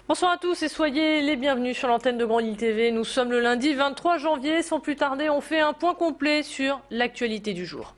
Bonsoir à tous et soyez les bienvenus sur l'antenne de Grand Lille TV. Nous sommes le lundi 23 janvier. Sans plus tarder, on fait un point complet sur l'actualité du jour.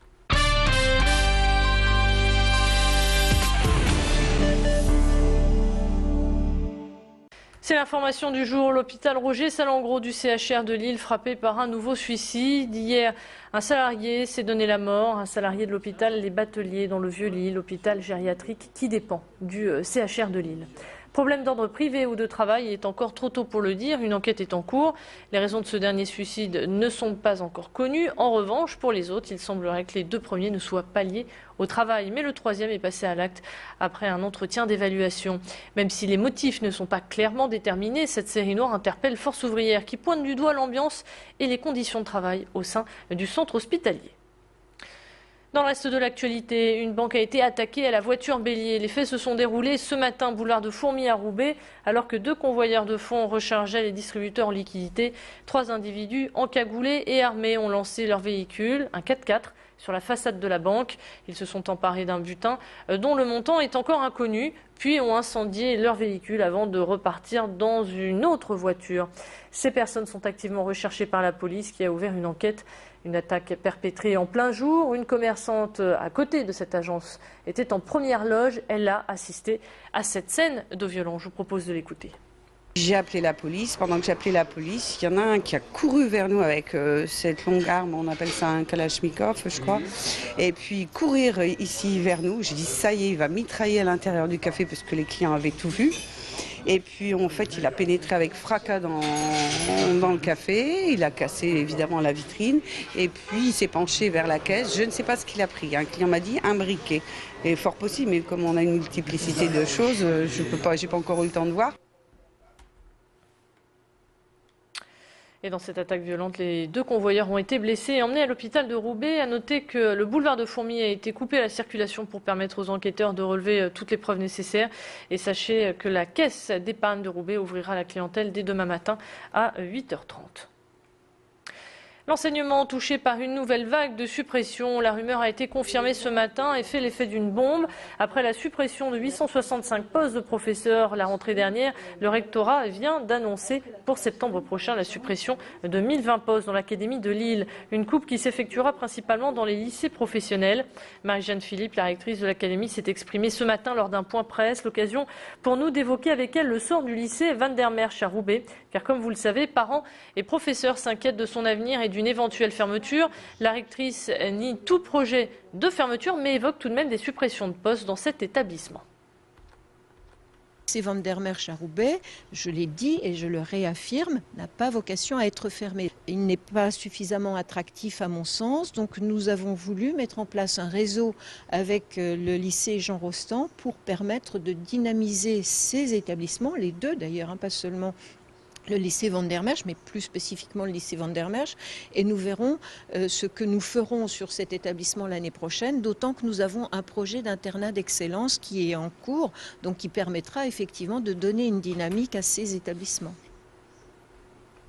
C'est l'information du jour. L'hôpital Roger Salengro du CHR de Lille frappé par un nouveau suicide. Hier, un salarié s'est donné la mort. Un salarié de l'hôpital Les Bateliers dans le Vieux-Lille, hôpital gériatrique qui dépend du CHR de Lille. Problème d'ordre privé ou de travail, il est encore trop tôt pour le dire. Une enquête est en cours. Les raisons de ce dernier suicide ne sont pas encore connues. En revanche, pour les autres, il semblerait que les deux premiers ne soient pas liés au travail. Mais le troisième est passé à l'acte après un entretien d'évaluation. Même si les motifs ne sont pas clairement déterminés, cette série noire interpelle Force ouvrière qui pointe du doigt l'ambiance et les conditions de travail au sein du centre hospitalier. Dans le reste de l'actualité, une banque a été attaquée à la voiture bélier. Les faits se sont déroulés ce matin, boulevard de Fourmies à Roubaix, alors que deux convoyeurs de fonds rechargeaient les distributeurs en liquidité. Trois individus encagoulés et armés ont lancé leur véhicule, un 4x4, sur la façade de la banque. Ils se sont emparés d'un butin dont le montant est encore inconnu, puis ont incendié leur véhicule avant de repartir dans une autre voiture. Ces personnes sont activement recherchées par la police qui a ouvert une enquête. Une attaque perpétrée en plein jour. Une commerçante à côté de cette agence était en première loge. Elle a assisté à cette scène de violence. Je vous propose de l'écouter. J'ai appelé la police. Pendant que j'appelais la police, il y en a un qui a couru vers nous avec cette longue arme, on appelle ça un kalachnikov, je crois. Et puis courir ici vers nous. J'ai dit ça y est, il va mitrailler à l'intérieur du café parce que les clients avaient tout vu. Et puis en fait, il a pénétré avec fracas dans le café, il a cassé évidemment la vitrine et puis il s'est penché vers la caisse. Je ne sais pas ce qu'il a pris. Un client m'a dit un briquet. Et fort possible, mais comme on a une multiplicité de choses, j'ai pas encore eu le temps de voir. Et dans cette attaque violente, les deux convoyeurs ont été blessés et emmenés à l'hôpital de Roubaix. À noter que le boulevard de Fourmies a été coupé à la circulation pour permettre aux enquêteurs de relever toutes les preuves nécessaires. Et sachez que la caisse d'épargne de Roubaix ouvrira à la clientèle dès demain matin à 8h30. L'enseignement touché par une nouvelle vague de suppression. La rumeur a été confirmée ce matin et fait l'effet d'une bombe. Après la suppression de 865 postes de professeurs la rentrée dernière, le rectorat vient d'annoncer pour septembre prochain la suppression de 1020 postes dans l'académie de Lille. Une coupe qui s'effectuera principalement dans les lycées professionnels. Marie-Jeanne Philippe, la rectrice de l'académie, s'est exprimée ce matin lors d'un point presse. L'occasion pour nous d'évoquer avec elle le sort du lycée Van der Merch à Roubaix. Car comme vous le savez, parents et professeurs s'inquiètent de son avenir et d'une éventuelle fermeture. La rectrice nie tout projet de fermeture, mais évoque tout de même des suppressions de postes dans cet établissement. C'est Van der Merch à Roubaix, je l'ai dit et je le réaffirme, n'a pas vocation à être fermé. Il n'est pas suffisamment attractif à mon sens, donc nous avons voulu mettre en place un réseau avec le lycée Jean Rostand pour permettre de dynamiser ces établissements, les deux d'ailleurs, pas seulement le lycée Van der Merch, mais plus spécifiquement le lycée Van der Merch. Et nous verrons ce que nous ferons sur cet établissement l'année prochaine, d'autant que nous avons un projet d'internat d'excellence qui est en cours, donc qui permettra effectivement de donner une dynamique à ces établissements.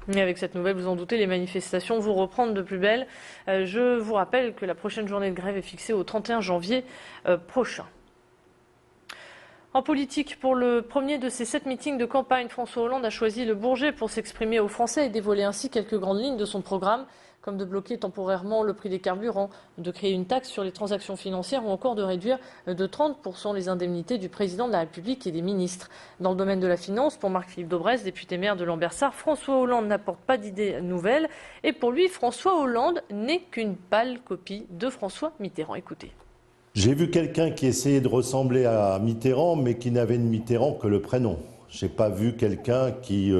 Mais avec cette nouvelle, vous en doutez, les manifestations vont reprendre de plus belle. Je vous rappelle que la prochaine journée de grève est fixée au 31 janvier prochain. En politique, pour le premier de ces 7 meetings de campagne, François Hollande a choisi le Bourget pour s'exprimer aux Français et dévoiler ainsi quelques grandes lignes de son programme, comme de bloquer temporairement le prix des carburants, de créer une taxe sur les transactions financières ou encore de réduire de 30% les indemnités du président de la République et des ministres. Dans le domaine de la finance, pour Marc-Philippe Daubresse, député maire de Lambersart, François Hollande n'apporte pas d'idées nouvelles. Et pour lui, François Hollande n'est qu'une pâle copie de François Mitterrand. Écoutez. J'ai vu quelqu'un qui essayait de ressembler à Mitterrand, mais qui n'avait de Mitterrand que le prénom. Je n'ai pas vu quelqu'un qui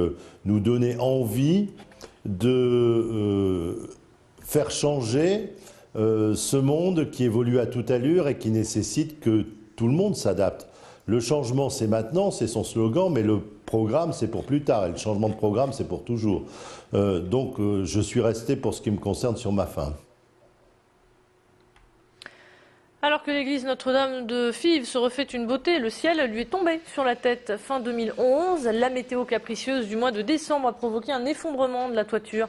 nous donnait envie de faire changer ce monde qui évolue à toute allure et qui nécessite que tout le monde s'adapte. Le changement, c'est maintenant, c'est son slogan, mais le programme, c'est pour plus tard. Et le changement de programme, c'est pour toujours. Donc, je suis resté, pour ce qui me concerne, sur ma faim. Alors que l'église Notre-Dame de Fives se refait une beauté, le ciel lui est tombé sur la tête fin 2011. La météo capricieuse du mois de décembre a provoqué un effondrement de la toiture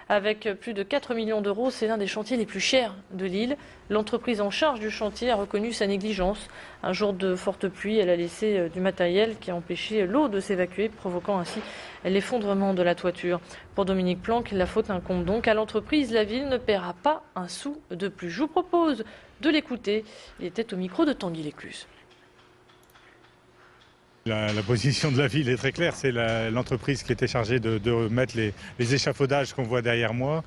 Avec plus de 4 millions d'euros, c'est l'un des chantiers les plus chers de Lille. L'entreprise en charge du chantier a reconnu sa négligence. Un jour de forte pluie, elle a laissé du matériel qui a empêché l'eau de s'évacuer, provoquant ainsi l'effondrement de la toiture. Pour Dominique Planck, la faute incombe donc à l'entreprise. La ville ne paiera pas un sou de plus. Je vous propose de l'écouter. Il était au micro de Tanguy Lécluse. La position de la ville est très claire, c'est l'entreprise qui était chargée de mettre les échafaudages qu'on voit derrière moi,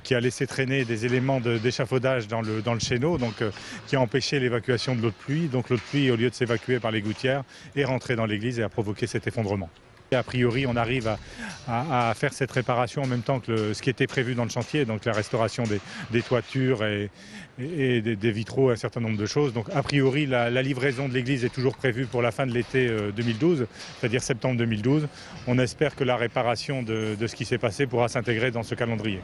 qui a laissé traîner des éléments d'échafaudage dans le chéneau, donc qui a empêché l'évacuation de l'eau de pluie. Donc l'eau de pluie, au lieu de s'évacuer par les gouttières, est rentrée dans l'église et a provoqué cet effondrement. Et a priori, on arrive à faire cette réparation en même temps que ce qui était prévu dans le chantier, donc la restauration des toitures et des vitraux, un certain nombre de choses. Donc a priori, la livraison de l'église est toujours prévue pour la fin de l'été 2012, c'est-à-dire septembre 2012. On espère que la réparation de ce qui s'est passé pourra s'intégrer dans ce calendrier.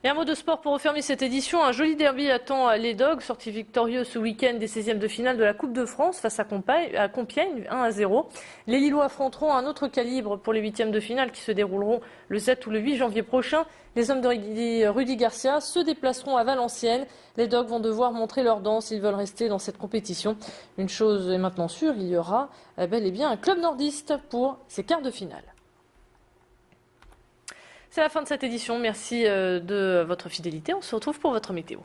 Et un mot de sport pour refermer cette édition. Un joli derby attend les Dogs, sorti victorieux ce week-end des 16e de finale de la Coupe de France face à Compiègne, 1-0. Les Lillois affronteront un autre calibre pour les 8e de finale qui se dérouleront le 7 ou le 8 janvier prochain. Les hommes de Rudy Garcia se déplaceront à Valenciennes. Les Dogs vont devoir montrer leur danse s'ils veulent rester dans cette compétition. Une chose est maintenant sûre, il y aura bel et bien un club nordiste pour ces quarts de finale. C'est la fin de cette édition. Merci de votre fidélité. On se retrouve pour votre météo.